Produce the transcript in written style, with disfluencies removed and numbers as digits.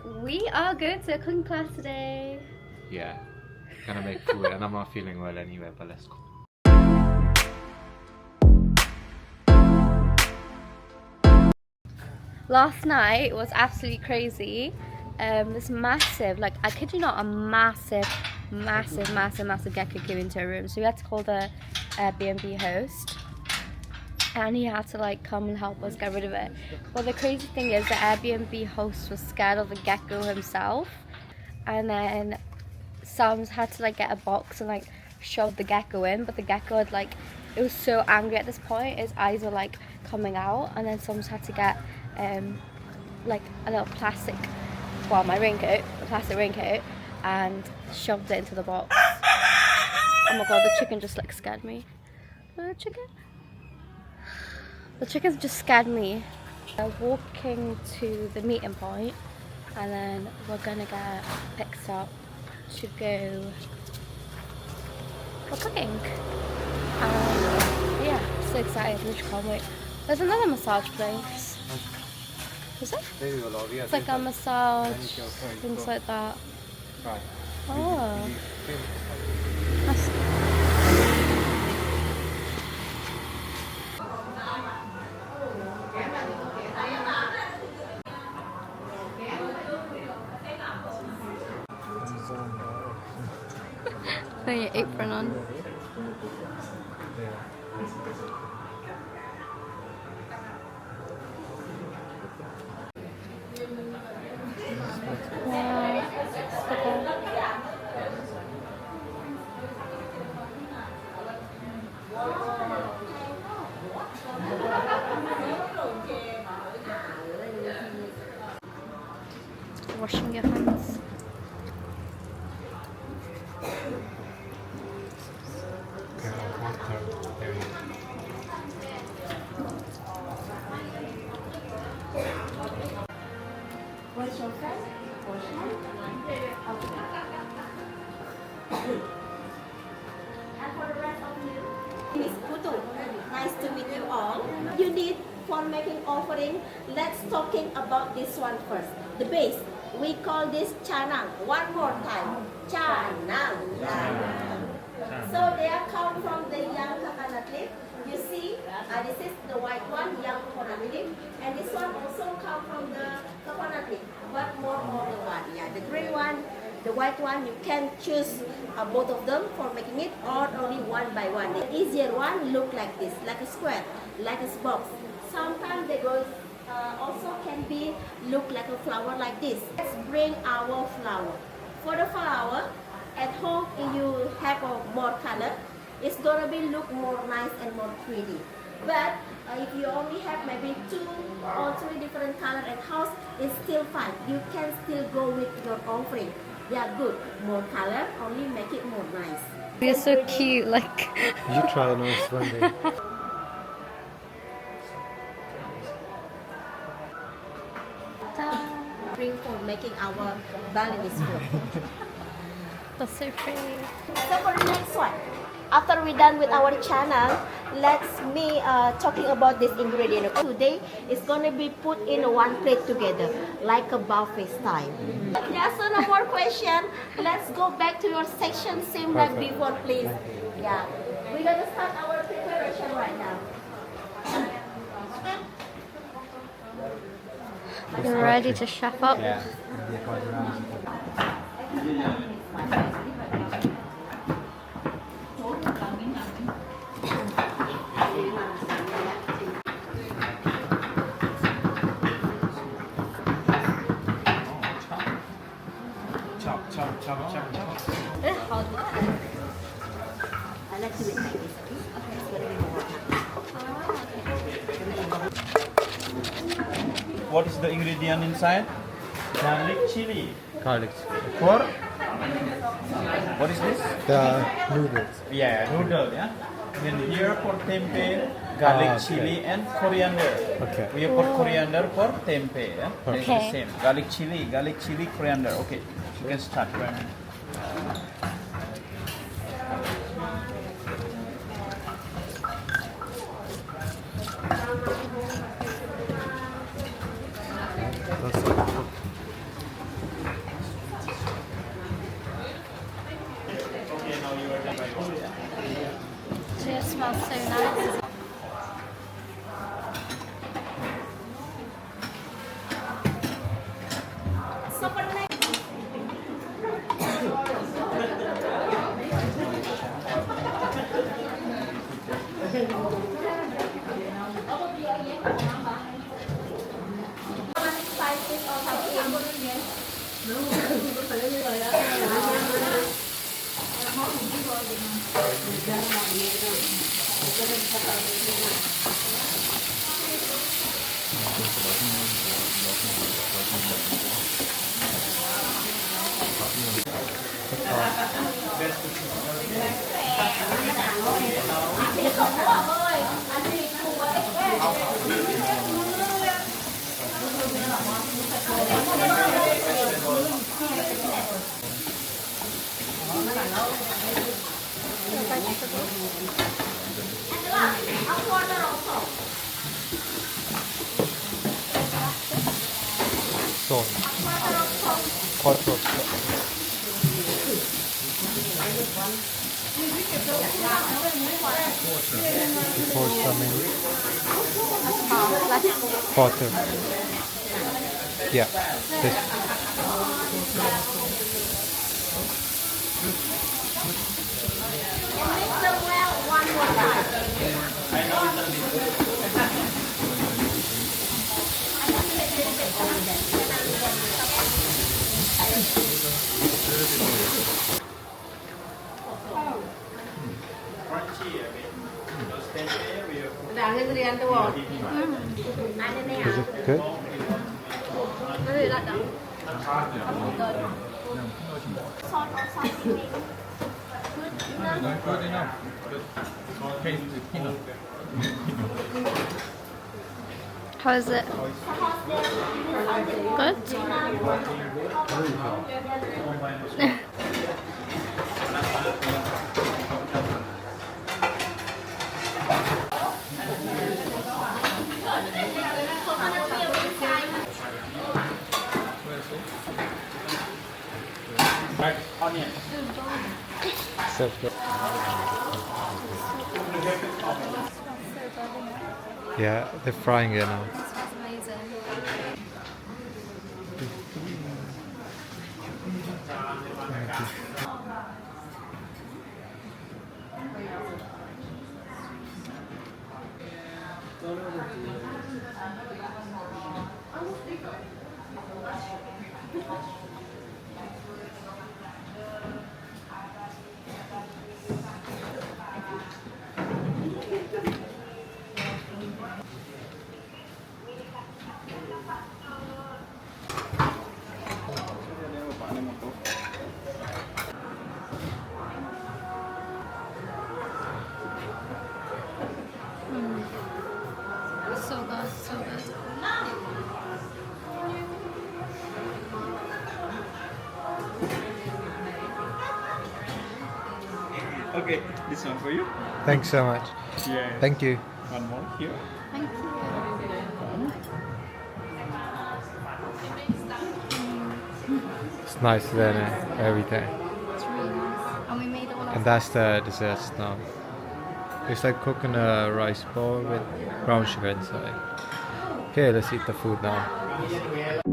we are going to a cooking class today. Yeah, gonna make food and I'm not feeling well anyway, but let's go. Last night was absolutely crazy. This massive, like I kid you not, a massive gecko came into our room. So we had to call the Airbnb host. And he had to like come and help us get rid of it. Well, the crazy thing is the Airbnb host was scared of the gecko himself, and then Sam's had to like get a box and like shove the gecko in, but the gecko had like, it was so angry at this point, his eyes were like coming out, and then Sam's had to get like a little plastic, well, my raincoat, a plastic raincoat, and shoved it into the box. Oh my god, the chicken just like scared me. The chickens just scared me. We're walking to the meeting point, and then we're gonna get picked up to go for cooking. Yeah, so excited, literally can't wait. There's another massage place. Is it? It's like a massage, things like that. Oh. That's putting your apron on. Wow. Washing your hands. What's your friend? And for the rest of you, Miss Putu, nice to meet you all. You need for making offering. Let's talking about this one first. The base. We call this chanang. One more time. Chanang. So they are come from the young coconut leaf. You see, this is the white one, young coconut leaf, and this one also come from the coconut leaf, but more older one. Yeah, the green one, the white one, you can choose both of them for making it, or only one by one. The easier one look like this, like a square, like a box. Sometimes they go also can be look like a flower like this. Let's bring our flower. For the flower, at home if you have more color, it's gonna be look more nice and more pretty. But if you only have maybe 2 or 3 different color at house, it's still fine. You can still go with your offering. They are good. More color, only make it more nice. They're so cute, like. You try nice one day. Bring for making our Balinese food. That's so pretty. So for the next one, after we're done with our channel, let's me talking about this ingredient. Today it's gonna be put in one plate together, like a buffet style. Yeah, so no more question. Let's go back to your section, same like before, please. Yeah, we're gonna start our preparation right now. You're ready to chef up? Yeah. Chop. Hard work. I like to do it like this. Okay, it's gonna be more. What is the ingredient inside? Garlic chili. Garlic. For what is this? The noodles. Yeah, noodle. Yeah. And here for tempeh, garlic okay. chili and coriander. Okay. We put coriander for tempeh. Yeah. It's the Okay. same. Garlic chili, coriander. Okay. You can start. Son. Quattro. Before coming. Quarter. Yeah. This. Is it good? I really like that. Good enough. Taste the peanut. How is it? Good? Right, onion. So good. Yeah, they're frying it now. This smells amazing. So good, so good. Okay, this one for you. Thanks so much. Yeah. Thank you. One more here. Thank you. It's nice than everything. It's really nice. And we made all And of that's the dessert now. It's like cooking a rice ball with brown sugar inside. Okay, let's eat the food now.